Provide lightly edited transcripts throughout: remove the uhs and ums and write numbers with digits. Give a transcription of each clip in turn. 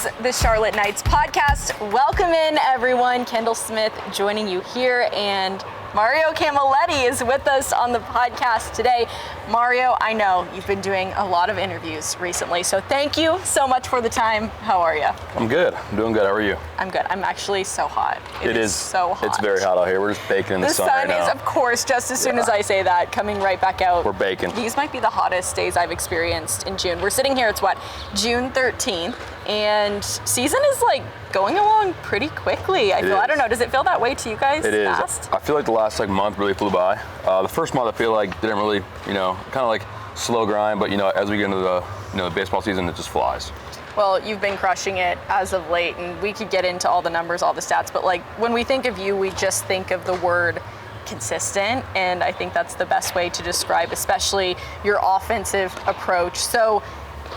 is the Charlotte Knights podcast. Welcome in, everyone. Kendall Smith joining you here, and Mario Camilletti is with us on the podcast today. Mario, I know you've been doing a lot of interviews recently, so thank you so much for the time. How are you? I'm good. I'm doing good. How are you? I'm good. I'm actually so hot. It is so hot. It's very hot out here. We're just baking in the sun right now. The sun is, of course, just as soon as I say that, coming right back out. We're baking. These might be the hottest days I've experienced in June. We're sitting here, it's what, June 13th, and season is like going along pretty quickly. I don't know, does it feel that way to you guys? It is. Fast? I feel like the last month really flew by. The first month I feel like didn't really, kind of like slow grind, but as we get into the baseball season, it just flies. Well, you've been crushing it as of late, and we could get into all the numbers, all the stats, but like when we think of you, we just think of the word consistent, and I think that's the best way to describe especially your offensive approach. So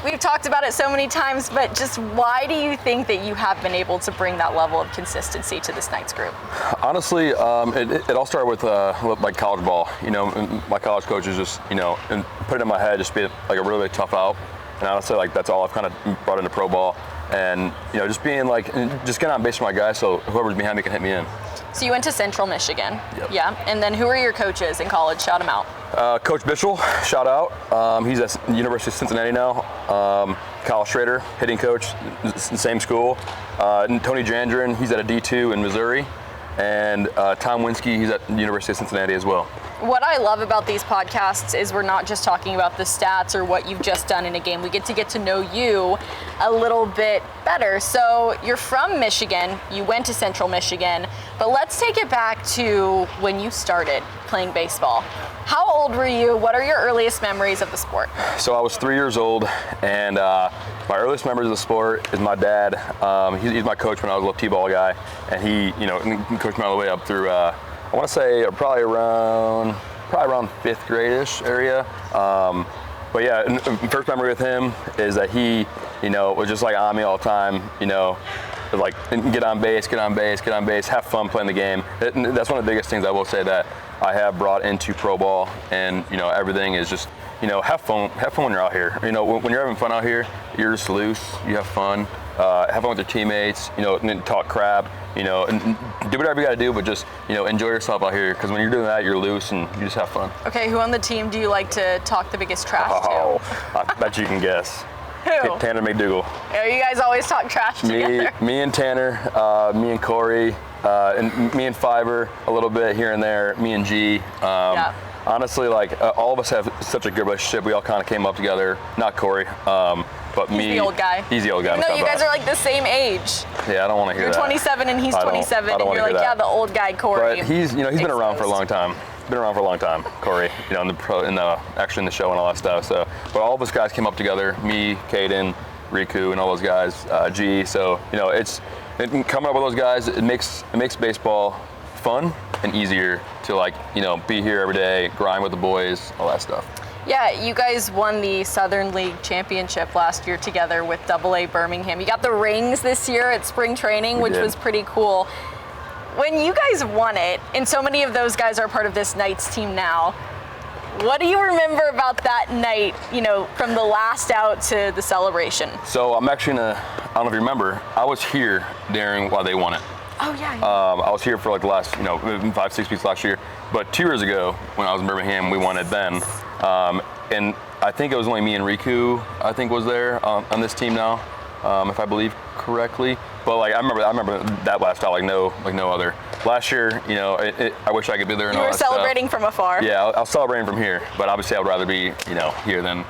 we've talked about it so many times, but just why do you think that you have been able to bring that level of consistency to this Knights group? Honestly, it all started with like college ball. My college coaches just, and put it in my head, just be like a really tough out. And honestly, like that's all I've kind of brought into pro ball. And, just being like, just getting on base for my guy so whoever's behind me can hit me in. So you went to Central Michigan. Yep. Yeah. And then who are your coaches in college? Shout them out. Coach Bishel, shout out. He's at the University of Cincinnati now. Kyle Schrader, hitting coach, same school. Tony Jandrin, he's at a D2 in Missouri. And Tom Winsky, he's at the University of Cincinnati as well. What I love about these podcasts is we're not just talking about the stats or what you've just done in a game. We get to know you a little bit better. So you're from Michigan, you went to Central Michigan, but let's take it back to when you started playing baseball. How old were you? What are your earliest memories of the sport? So I was 3 years old, and my earliest memories of the sport is my dad. He's my coach when I was a little T-ball guy, and he coached me all the way up through, I want to say probably around 5th grade-ish area. But yeah, and first memory with him is that he, was just like on me all the time, like get on base, have fun playing the game. That's one of the biggest things I will say that I have brought into pro ball, and everything is just, have fun when you're out here. When you're having fun out here, you're just loose, you have fun, have fun with your teammates, and talk crap, and do whatever you got to do, but just, enjoy yourself out here, because when you're doing that, you're loose and you just have fun. Okay, who on the team do you like to talk the biggest trash to? I bet you can guess. Who? Tanner McDougal. Yeah, you guys always talk trash together. Me and Tanner, me and Corey, and me and Fiverr a little bit here and there, me and G. Yeah. Honestly, like all of us have such a good relationship. We all kind of came up together. Not Corey, but He's the old guy. He's the old guy. No, you guys are like the same age. Yeah, I don't want to hear You're that. You're 27 and he's 27, and you're like, yeah, the old guy, Corey. But he's been around for a long time. Corey, actually in the show and all that stuff. So, but all of us guys came up together. Me, Caden, Riku, and all those guys. G. So, coming up with those guys, it makes baseball fun and easier to be here every day, grind with the boys, all that stuff. Yeah, you guys won the Southern League Championship last year together with AA Birmingham. You got the rings this year at spring training, which was pretty cool. When you guys won it, and so many of those guys are part of this Knights team now, what do you remember about that night, from the last out to the celebration? So I'm actually I don't know if you remember, I was here while they won it. Oh, yeah. I was here for the last, 5-6 weeks last year. But 2 years ago, when I was in Birmingham, we won it then. And I think it was only me and Riku, I think, was there on this team now, if I believe correctly. But I remember that last out like no other. Last year, I wish I could be there and all that stuff. You were celebrating from afar. Yeah, I was celebrating from here, but obviously I would rather be, here than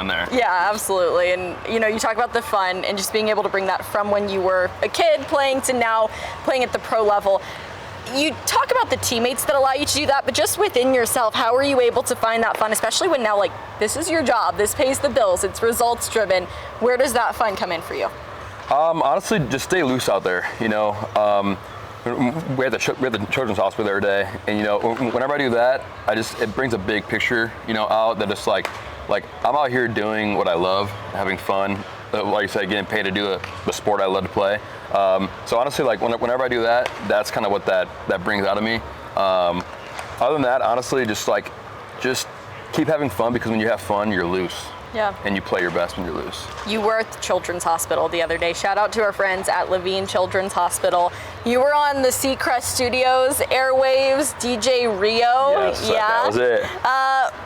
there. Yeah, absolutely. And you talk about the fun and just being able to bring that from when you were a kid playing to now playing at the pro level. You talk about the teammates that allow you to do that, but just within yourself, how are you able to find that fun, especially when now this is your job, this pays the bills, it's results driven. Where does that fun come in for you? Honestly, just stay loose out there. We have the children's hospital every day, and whenever I do that, it brings a big picture, out that it's like I'm out here doing what I love, having fun. Like you said, getting paid to do the sport I love to play. So honestly, whenever I do that, that's kind of what that brings out of me. Other than that, honestly, just keep having fun, because when you have fun, you're loose. Yeah. And you play your best when you lose. You were at the Children's Hospital the other day. Shout out to our friends at Levine Children's Hospital. You were on the Seacrest Studios airwaves, DJ Rio. Yes, that was it.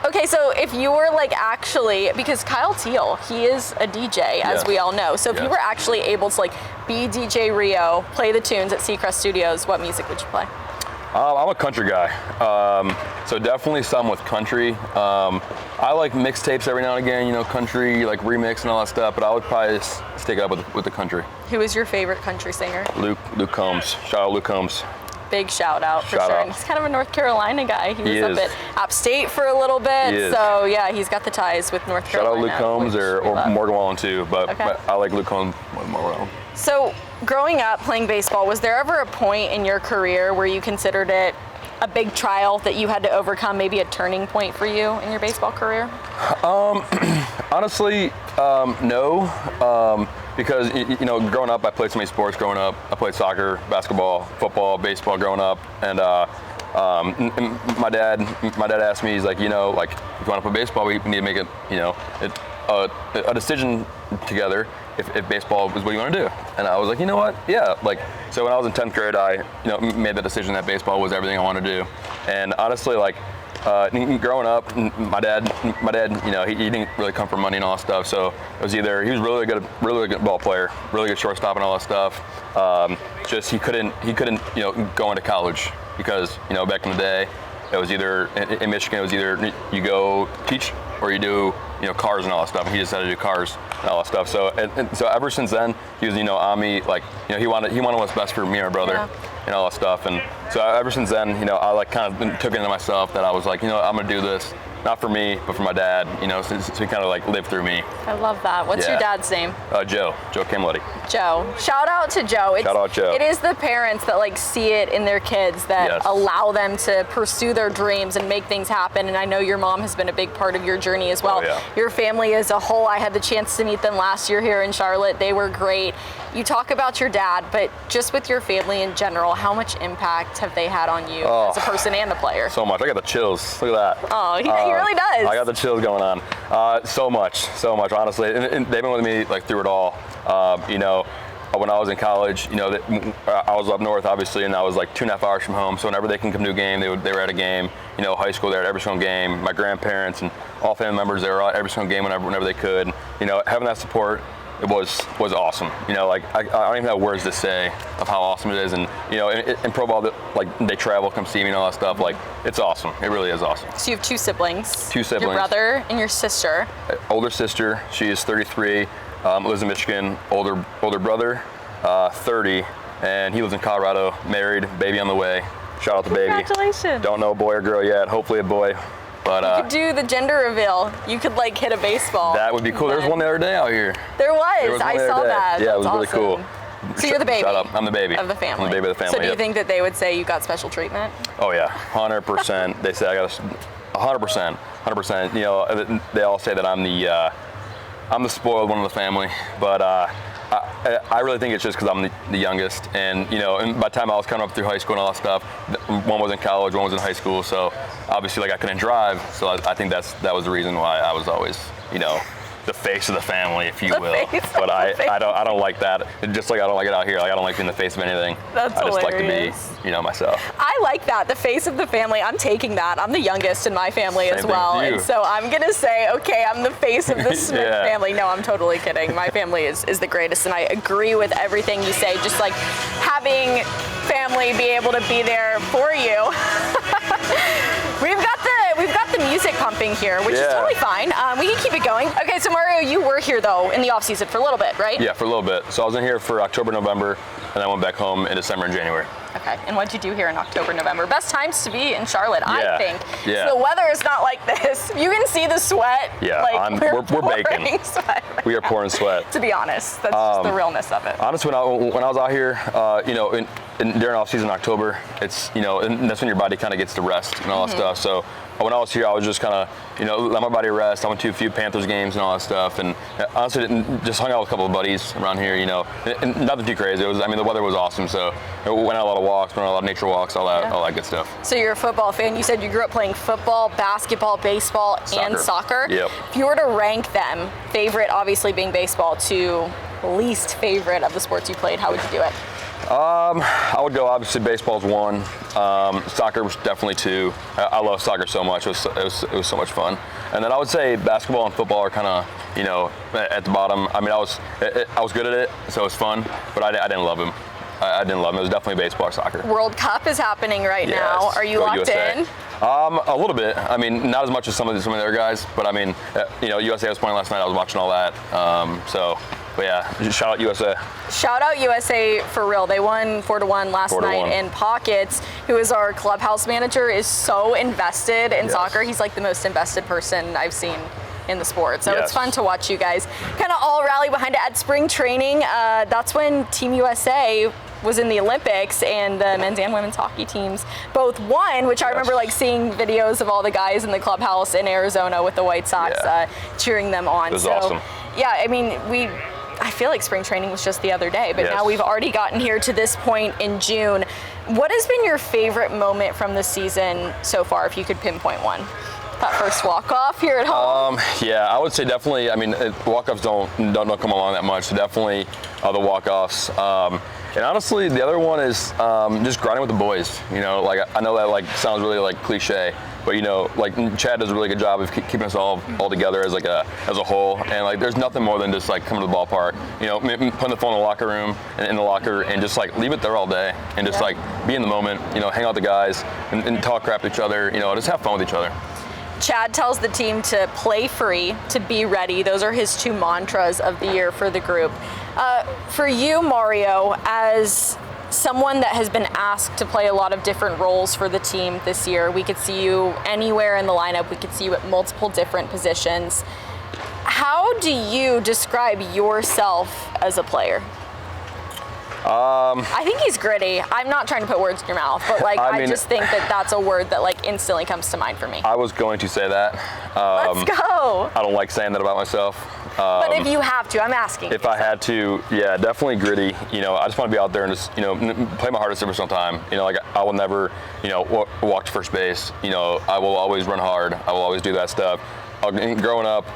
Okay, so if you were like actually, because Kyle Teal, he is a DJ, as Yes. we all know. So if you Yes. were actually able to like be DJ Rio, play the tunes at Seacrest Studios, what music would you play? I'm a country guy, so definitely some with country. I like mixtapes every now and again, you know, country, like remix and all that stuff, but I would probably just stick up with the country. Who is your favorite country singer? Luke Combs. Shout out Luke Combs. Big shout out for Shout sure. out. And he's kind of a North Carolina guy. He was He up is. at App State for a little bit. He is. So yeah, he's got the ties with North Shout out Carolina. Luke Combs which or we love. Morgan Wallen too, but Okay. I like Luke Combs more than Morgan Wallen. So growing up playing baseball, was there ever a point in your career where you considered it a big trial that you had to overcome, maybe a turning point for you in your baseball career? Honestly, no, because you know, growing up, I played so many sports. Growing up, I played soccer, basketball, football, baseball. Growing up, and my dad asked me, he's like, you know, like if you want to play baseball, we need to make it, you know, a decision together if baseball was what you want to do. And I was like, you know what, yeah, like, so when I was in 10th grade, I, you know, made the decision that baseball was everything I wanted to do. And honestly, like, growing up, my dad, you know, he didn't really come from money and all that stuff. So it was either, he was really good ball player, really good shortstop and all that stuff. Just he couldn't, you know, go into college because, you know, back in the day, it was either in Michigan, it was either you go teach or you do, you know, cars and all that stuff. And he decided to do cars and all that stuff. So and so ever since then, he was, you know, on me, like, you know, he wanted what's best for me and my brother. Yeah. And all that stuff. And so ever since then, you know, I like kind of took it into myself that I was like, you know, I'm gonna do this, not for me, but for my dad, you know, so he kind of like lived through me. I love that. What's your Yeah. dad's name? Joe Camilletti. Joe. Shout out to Joe. Shout out Joe. It is the parents that like see it in their kids that Yes. allow them to pursue their dreams and make things happen. And I know your mom has been a big part of your journey as well. Oh, yeah. Your family as a whole, I had the chance to meet them last year here in Charlotte. They were great. You talk about your dad, but just with your family in general, how much impact have they had on you as a person and a player? So much. I got the chills. Look at that. Oh, he really does. I got the chills going on. So much, honestly. And they've been with me like through it all. You know, when I was in college, you know, I was up north, obviously, and I was like 2.5 hours from home. So whenever they can come to a game, they were at a game. You know, high school, they were at every single game. My grandparents and all family members, they were at every single game whenever they could. You know, having that support, it was awesome. You know, like I don't even have words to say of how awesome it is. And you know, in pro ball, like they travel, come see me, and all that stuff. Like it's awesome. It really is awesome. So you have two siblings. Two siblings. Your brother and your sister. Older sister, she is 33, lives in Michigan. Older brother, 30, and he lives in Colorado. Married, baby on the way. Shout out to baby. Congratulations. Don't know a boy or girl yet. Hopefully a boy. But You could do the gender reveal. You could like hit a baseball. that would be cool. There was one the other day out here. There was. There was one I the saw other day. that. Yeah, it was That's really cool. awesome. So you're the baby. Shut up. I'm the baby of the family. I'm the baby of the family. So do you yep. think that they would say you got special treatment? Oh yeah, 100%. They say I got 100%. You know, they all say that I'm the spoiled one of the family, but I really think it's just because I'm the youngest, and you know, and by the time I was coming up through high school and all that stuff, one was in college, one was in high school, so obviously like I couldn't drive, so I think that was the reason why I was always, you know, the face of the family, if you will. But I don't like that. Just like I don't like it out here. Like I don't like being the face of anything. That's I just hilarious. like to be, you know, myself. I like that, the face of the family. I'm taking that. I'm the youngest in my family Same as thing well. with you. And so I'm going to say, okay, I'm the face of the Smith Yeah. family. No, I'm totally kidding. My family is the greatest, and I agree with everything you say. Just like having family be able to be there for you. We've got the music pumping here, which is Yeah. totally fine. We can keep it going. Okay, so Mario, you were here though in the off season for a little bit, right? Yeah, for a little bit. So I was in here for October, November, and I went back home in December and January. Okay, and what'd you do here in October, November? Best times to be in Charlotte, Yeah. I think. Yeah. So the weather is not like this. You can see the sweat. Yeah, like, we're pouring baking. Sweat right We are now. pouring sweat. To be honest, that's just the realness of it. Honestly, when I was out here, you know, during off season in October, it's, you know, and that's when your body kind of gets to rest and all that stuff. So when I was here, I was just kind of, let my body rest. I went to a few Panthers games and all that stuff, and honestly, just hung out with a couple of buddies around here, and nothing too crazy. The weather was awesome, so went on a lot of walks, went on a lot of nature walks, all that good stuff. So you're a football fan. You said you grew up playing football, basketball, baseball, and soccer. Yep. If you were to rank them, favorite obviously being baseball, to least favorite of the sports you played, how would you do it? I would go, obviously, baseball's 1. Soccer was definitely 2. I love soccer so much. It was so much fun. And then I would say basketball and football are kind of, at the bottom. I was good at it, so it was fun, but I didn't love them. I didn't love them. It was definitely baseball or soccer. World Cup is happening right now. Are you locked USA. in? A little bit. Not as much as some of the other guys, but USA was playing last night. I was watching all that. But yeah, shout out USA. Shout out USA for real. They won 4-1 last night, and Pockets, who is our clubhouse manager, is so invested in soccer. He's like the most invested person I've seen in the sport. So it's fun to watch you guys kind of all rally behind it at spring training. That's when Team USA was in the Olympics, and the men's and women's hockey teams both won, which I remember seeing videos of all the guys in the clubhouse in Arizona with the White Sox cheering them on. It was awesome. Yeah, I feel like spring training was just the other day, but now we've already gotten here to this point in June. What has been your favorite moment from the season so far, if you could pinpoint one? That first walk-off here at home? I would say definitely, walk-offs don't come along that much, so definitely the walk-offs. And honestly, the other one is just grinding with the boys. I know that sounds really cliche, but Chad does a really good job of keeping us all together as a whole. And there's nothing more than just coming to the ballpark, putting the phone in the locker room and in the locker, and just leave it there all day and just be in the moment. Hang out with the guys and talk crap to each other. Just have fun with each other. Chad tells the team to play free, to be ready. Those are his 2 mantras of the year for the group. For you, Mario, as someone that has been asked to play a lot of different roles for the team this year, we could see you anywhere in the lineup. We could see you at multiple different positions. How do you describe yourself as a player? I think he's gritty. I'm not trying to put words in your mouth, but I just think that that's a word that instantly comes to mind for me. I was going to say that. Let's go. I don't like saying that about myself. But if you have to, I'm asking. If I had to, yeah, definitely gritty. I just want to be out there and just, play my hardest every single time. I will never, walk to first base. I will always run hard. I will always do that stuff. Growing up,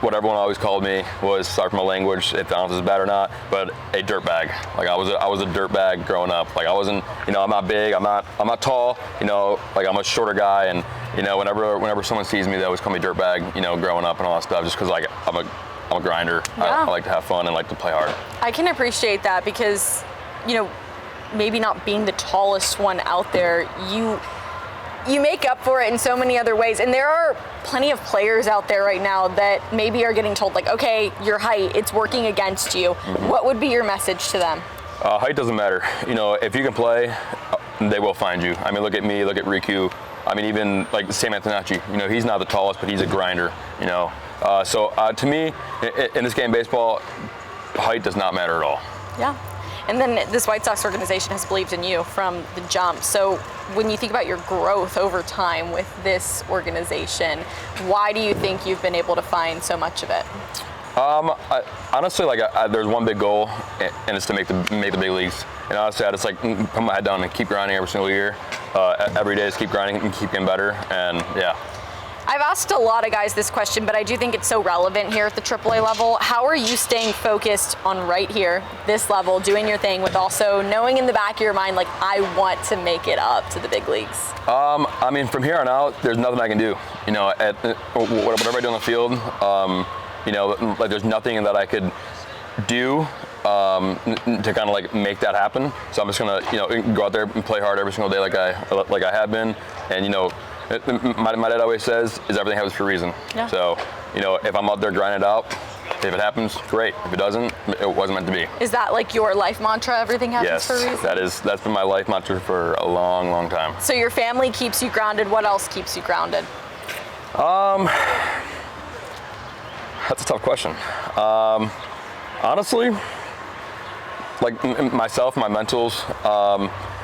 what everyone always called me was, sorry for my language, if the honest is bad or not, but a dirtbag. I was a dirtbag growing up. I wasn't, I'm not big, I'm not tall, I'm a shorter guy, and whenever someone sees me, they always call me dirtbag, growing up and all that stuff, just because I'm a grinder. Yeah. I like to have fun and like to play hard. I can appreciate that because, maybe not being the tallest one out there, you make up for it in so many other ways. And there are plenty of players out there right now that maybe are getting told, okay, your height, it's working against you. Mm-hmm. What would be your message to them? Height doesn't matter. If you can play, they will find you. Look at me, look at Riku. Even Sam Antonacci, he's not the tallest, but he's a grinder, So to me, in this game of baseball, height does not matter at all. Yeah. And then this White Sox organization has believed in you from the jump. So when you think about your growth over time with this organization, why do you think you've been able to find so much of it? Honestly, there's one big goal, and it's to make the big leagues. And honestly, I just put my head down and keep grinding every single year. Every day, just keep grinding and keep getting better. And yeah. I've asked a lot of guys this question, but I do think it's so relevant here at the AAA level. How are you staying focused on right here, this level, doing your thing, with also knowing in the back of your mind, I want to make it up to the big leagues? From here on out, there's nothing I can do. Whatever I do on the field, there's nothing that I could do to kind of make that happen. So I'm just gonna, go out there and play hard every single day like I have been, and my dad always says, is everything happens for a reason. Yeah. So, if I'm out there grinding it out, if it happens, great. If it doesn't, it wasn't meant to be. Is that your life mantra, everything happens for a reason? Yes, that's been my life mantra for a long, long time. So your family keeps you grounded. What else keeps you grounded? That's a tough question. Honestly, myself, my mentals,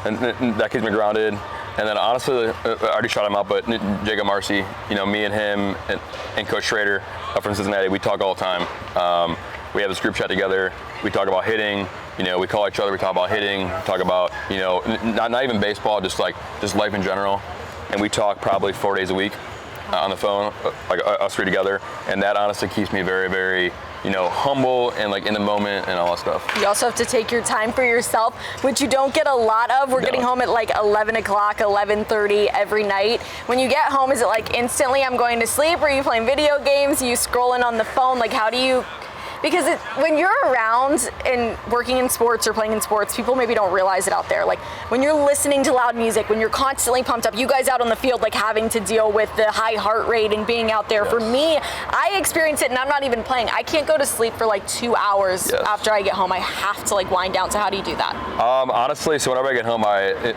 and that keeps me grounded. And then honestly, I already shot him out, but Jacob Marcy, me and him and Coach Schrader up from Cincinnati, we talk all the time. We have this group chat together. We talk about hitting. We call each other. We talk about hitting. We talk about not even baseball, just life in general. And we talk probably 4 days a week on the phone, like us three together. And that honestly keeps me very, very humble and like in the moment and all that stuff. You also have to take your time for yourself, which you don't get a lot of. We're getting home at like 11 o'clock, 11:30 every night. When you get home, is it like instantly I'm going to sleep? Or are you playing video games? Are you scrolling on the phone? Like how do you, because when you're around and working in sports or playing in sports, people maybe don't realize it out there. Like when you're listening to loud music, when you're constantly pumped up, you guys out on the field, like having to deal with the high heart rate and being out there. Yes. For me, I experience it and I'm not even playing. I can't go to sleep for like 2 hours after I get home. I have to like wind down. So how do you do that? Honestly, so whenever I get home, I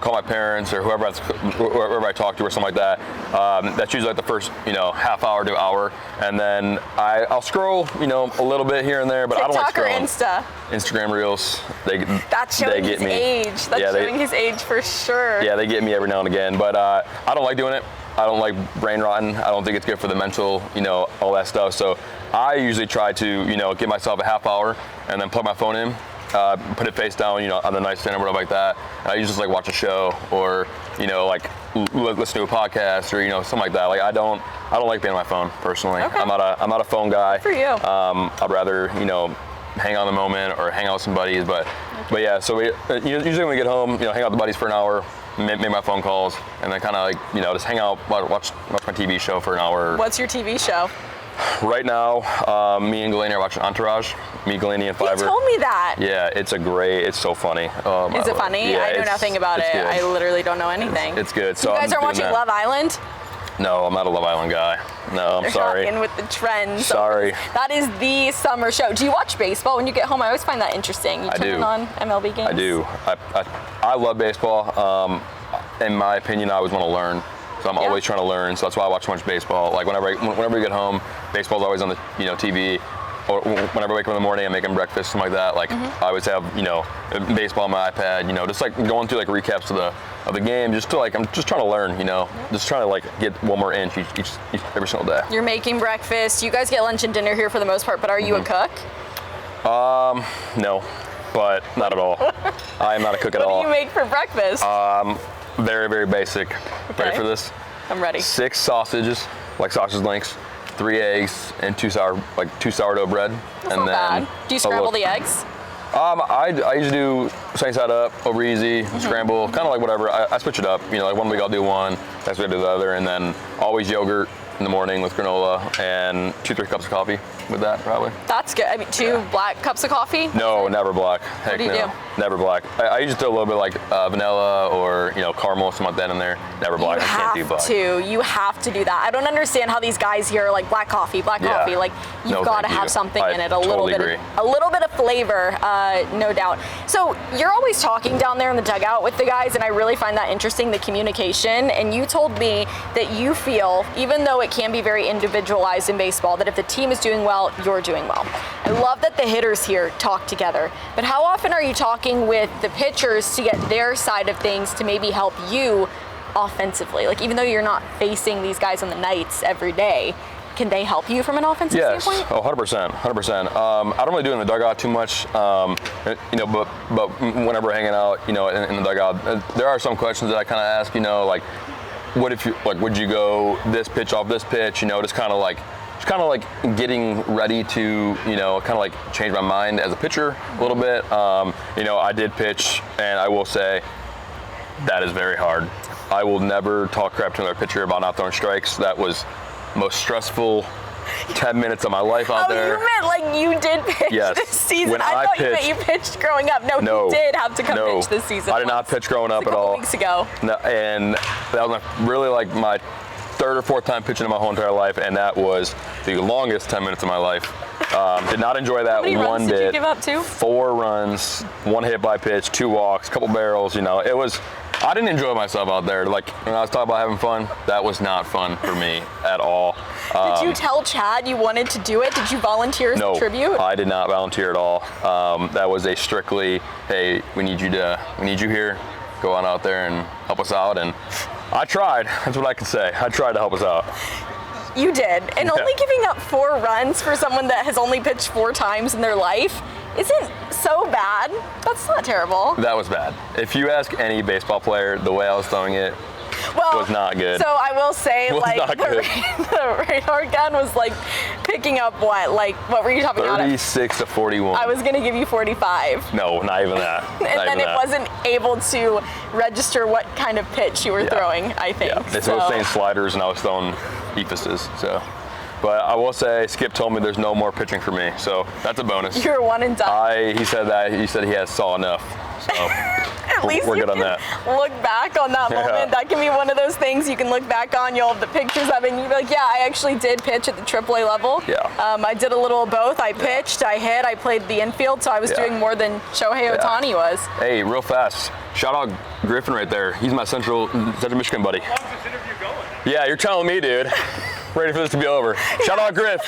call my parents or whoever I talk to or something like that. That's usually like the first, half hour to hour. And then I'll scroll, a little bit here and there, but TikTok I don't like scrolling. Or Insta? Instagram Reels. That's showing his age. That's showing his age for sure. Yeah, they get me every now and again, but I don't like doing it. I don't like brain rotting. I don't think it's good for the mental, all that stuff. So I usually try to, give myself a half hour and then plug my phone in, put it face down, on the nightstand or whatever like that. And I usually just like watch a show or, like listen to a podcast or, something like that. Like I don't like being on my phone personally. Okay. I'm not a phone guy. Good for you. I'd rather, hang on the moment or hang out with some buddies. But yeah, so usually when we get home, hang out with the buddies for an hour, make my phone calls, and then kind of like, just hang out, watch my TV show for an hour. What's your TV show? Right now, me and Galaney are watching Entourage. Me, Galaney, and Fiverr. You told me that. Yeah, it's so funny. Is it funny? Yeah, I know nothing about it. Good. I literally don't know anything. It's good. So you guys aren't watching Love Island? No, I'm not a Love Island guy. No, I'm sorry. They're not in with the trends. Sorry. That is the summer show. Do you watch baseball when you get home? I always find that interesting. You turn on MLB games? I do. I love baseball. In my opinion, I always want to learn. So I'm always trying to learn. So that's why I watch so much baseball. Like whenever we get home, baseball's always on the TV. Or whenever I wake up in the morning, I'm making breakfast, something like that. Like I always have baseball on my iPad. Just like going through like recaps of the game, just to like I'm just trying to learn. Just trying to like get one more inch each every single day. You're making breakfast. You guys get lunch and dinner here for the most part. But are you a cook? No, but not at all. I am not a cook at all. What do you make for breakfast? Very, very basic. Okay. Ready for this? I'm ready. 6 sausages, like sausage links, 3 eggs, and 2 sourdough bread. That's not bad. Do you scramble the eggs? I usually do sunny side up, over easy, scramble, kind of like whatever. I switch it up. Like one week I'll do one, next week I'll do the other, and then always yogurt in the morning with granola and 2-3 cups of coffee with that probably. That's good. I mean, 2 black cups of coffee? No, never black. Heck what do you do? Never black. I usually throw a little bit like vanilla or caramel, something like that in there. Never black. I can't do black. You have to do that. I don't understand how these guys here are like black coffee. Like you've got to have something in it. A little bit of flavor, no doubt. So you're always talking down there in the dugout with the guys, and I really find that interesting, the communication. And you told me that you feel, even though it can be very individualized in baseball, that if the team is doing well, you're doing well. I love that the hitters here talk together, but how often are you talking with the pitchers to get their side of things to maybe help you offensively? Like even though you're not facing these guys on the nights every day, can they help you from an offensive standpoint? Oh, 100%. I don't really do it in the dugout too much, but whenever we're hanging out, in the dugout, there are some questions that I kind of ask, like, what if you, like, would you go this pitch off this pitch, just kind of like getting ready to, kind of like change my mind as a pitcher a little bit. I did pitch, and I will say that is very hard. I will never talk crap to another pitcher about not throwing strikes. That was most stressful 10 minutes of my life out there. Oh, you meant like you did pitch this season. When I thought you meant you pitched growing up. No, you did have to come pitch this season. I did not pitch growing up at all. A couple weeks ago. No, and that was really like my 3rd or 4th time pitching in my whole entire life, and that was the longest 10 minutes of my life. Did not enjoy that one bit. How many runs did you give up to? 4 runs, 1 hit by pitch, 2 walks, couple barrels. It was. I didn't enjoy myself out there. Like when I was talking about having fun, that was not fun for me at all. Did you tell Chad you wanted to do it? Did you volunteer as a tribute? No, I did not volunteer at all. That was a strictly, hey, we need you here. go on out there and help us out. And I tried. That's what I can say. I tried to help us out. You did. And only giving up 4 runs for someone that has only pitched 4 times in their life isn't so bad. That's not terrible. That was bad. If you ask any baseball player, the way I was throwing it was not good. So I will say, like, the radar gun was like picking up what? Like, what were you talking about? 36 to 41. I was gonna give you 45. No, not even that. And then it wasn't able to register what kind of pitch you were throwing, I think. Yeah, they were saying sliders and I was throwing ephyses, so. But I will say, Skip told me there's no more pitching for me, so that's a bonus. You're one and done. He said he has saw enough, so At least we're you good on that. Look back on that moment. That can be one of those things you can look back on. You'll have the pictures of it and you'll be like, yeah, I actually did pitch at the AAA level. Yeah. I did a little of both. I pitched, I hit, I played the infield, so I was doing more than Shohei Ohtani was. Hey, real fast, shout out Griffin right there. He's my Central Michigan buddy. How long is this interview going? Yeah, you're telling me, dude. Ready for this to be over. Shout out Griff.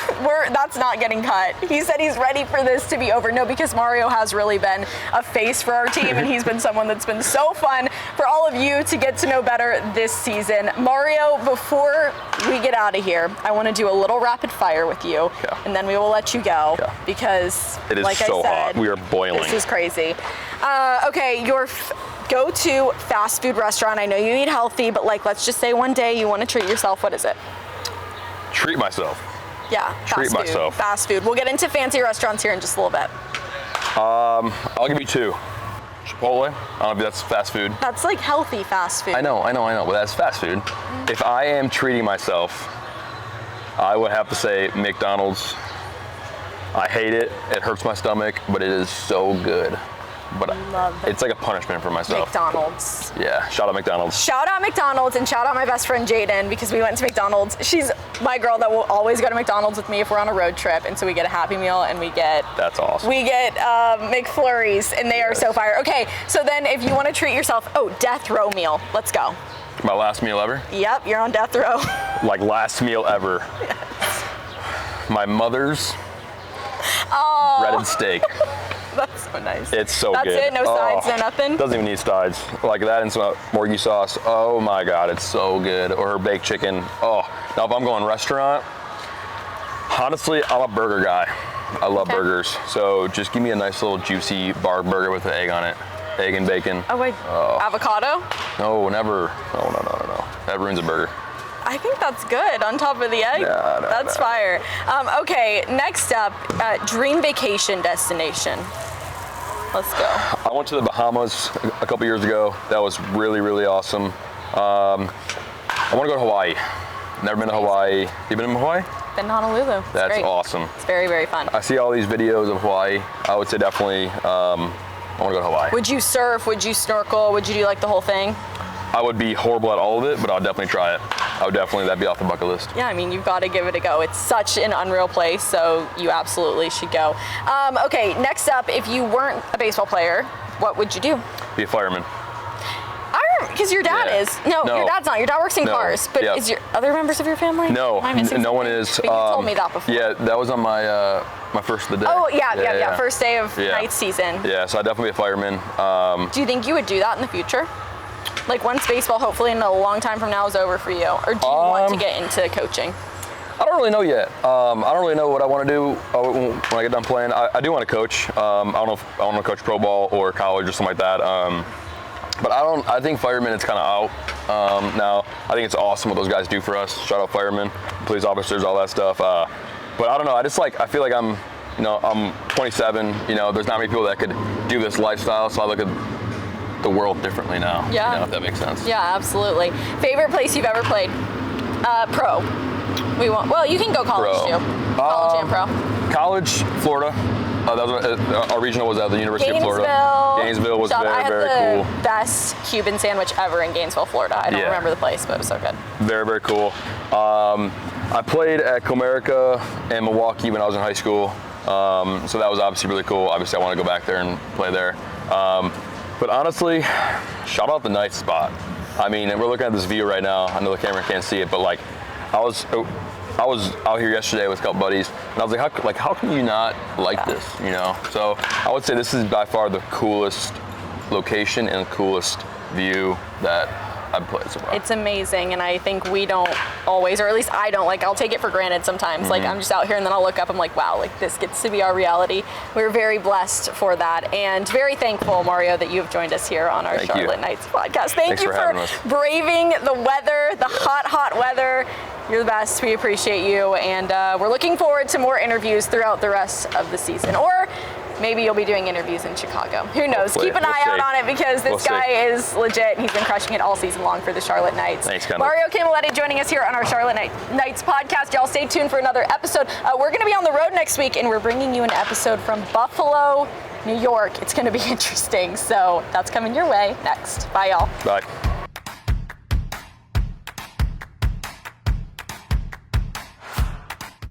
That's not getting cut. He said he's ready for this to be over. No, because Mario has really been a face for our team, and he's been someone that's been so fun for all of you to get to know better this season. Mario, before we get out of here, I want to do a little rapid fire with you, and then we will let you go, because it is like so I said, hot. We are boiling. This is crazy. Okay, your go-to fast food restaurant. I know you eat healthy, but like, let's just say one day you want to treat yourself. What is it? Treat myself. Yeah, treat myself. Fast food. We'll get into fancy restaurants here in just a little bit. I'll give you 2. Chipotle. I don't know if that's fast food. That's like healthy fast food. I know, but that's fast food. If I am treating myself, I would have to say McDonald's. I hate it. It hurts my stomach, but it is so good. But it's like a punishment for myself. McDonald's. Yeah, shout out McDonald's. Shout out McDonald's, and shout out my best friend Jaden, because we went to McDonald's. She's my girl that will always go to McDonald's with me if we're on a road trip, and so we get a Happy Meal and we get... That's awesome. We get McFlurries, and they are so fire. Okay, so then if you want to treat yourself, death row meal. Let's go. My last meal ever? Yep, you're on death row. Like last meal ever. Yes. My mother's breaded steak. That's so nice. It's so good. That's it? No sides, no nothing? Doesn't even need sides. Like that and some Morgie sauce. Oh my God, it's so good. Or her baked chicken. Oh, now if I'm going restaurant, honestly, I'm a burger guy. I love burgers. So just give me a nice little juicy bar burger with an egg on it. Egg and bacon. Oh wait, avocado? No, never. No. That ruins a burger. I think that's good on top of the egg. That's fire. Okay, next up, dream vacation destination. Let's go. I went to the Bahamas a couple years ago. That was really, really awesome. I want to go to Hawaii. Never been to Hawaii. You been in Hawaii? Been to Honolulu. That's great. Awesome. It's very, very fun. I see all these videos of Hawaii. I would say definitely I want to go to Hawaii. Would you surf? Would you snorkel? Would you do like the whole thing? I would be horrible at all of it, but I'll definitely try it. That'd be off the bucket list. Yeah, I mean, you've got to give it a go. It's such an unreal place, so you absolutely should go. Okay, next up, if you weren't a baseball player, what would you do? Be a fireman. Because your dad is. No, your dad's not. Your dad works in cars. But is your other members of your family? No, no one is. But you told me that before. Yeah, that was on my my first of the day. Oh, yeah. First day of night season. Yeah, so I'd definitely be a fireman. Do you think you would do that in the future? Like once baseball, hopefully in a long time from now, is over for you? Or do you want to get into coaching? I don't really know yet. I don't really know what I want to do when I get done playing. I do want to coach. I don't know if I want to coach pro ball or college or something like that. But I think firemen is kind of out now. I think it's awesome what those guys do for us. Shout out firemen, police officers, all that stuff. But I don't know. I feel like I'm 27. There's not many people that could do this lifestyle. So I look at the world differently now. Yeah. If that makes sense. Yeah, absolutely. Favorite place you've ever played? Pro. Well, you can go college too. College and pro. College, Florida. Our regional was at the University of Florida. Gainesville was very, very cool. I had the best Cuban sandwich ever in Gainesville, Florida. I don't remember the place, but it was so good. Very, very cool. I played at Comerica in Milwaukee when I was in high school. So that was obviously really cool. Obviously, I want to go back there and play there. But honestly, shout out the night spot. I mean, and we're looking at this view right now. I know the camera can't see it, but like, I was out here yesterday with a couple buddies, and I was like, how can you not like this? So I would say this is by far the coolest location and the coolest view that I've played so far. It's amazing, and I think we don't always, or at least I don't, like, I'll take it for granted sometimes. Like, I'm just out here and then I'll look up, I'm like, wow, like, this gets to be our reality. We're very blessed for that, and very thankful, Mario, that you've joined us here on our Charlotte Knights podcast. Thank you for braving the weather, the hot weather. You're the best. We appreciate you, and we're looking forward to more interviews throughout the rest of the season. Or maybe you'll be doing interviews in Chicago. Who knows? Hopefully. Keep an eye out on it, because this guy is legit, and he's been crushing it all season long for the Charlotte Knights. Thanks, Kendall. Mario Camilletti joining us here on our Charlotte Knights podcast. Y'all stay tuned for another episode. We're going to be on the road next week, and we're bringing you an episode from Buffalo, New York. It's going to be interesting. So that's coming your way next. Bye, y'all. Bye.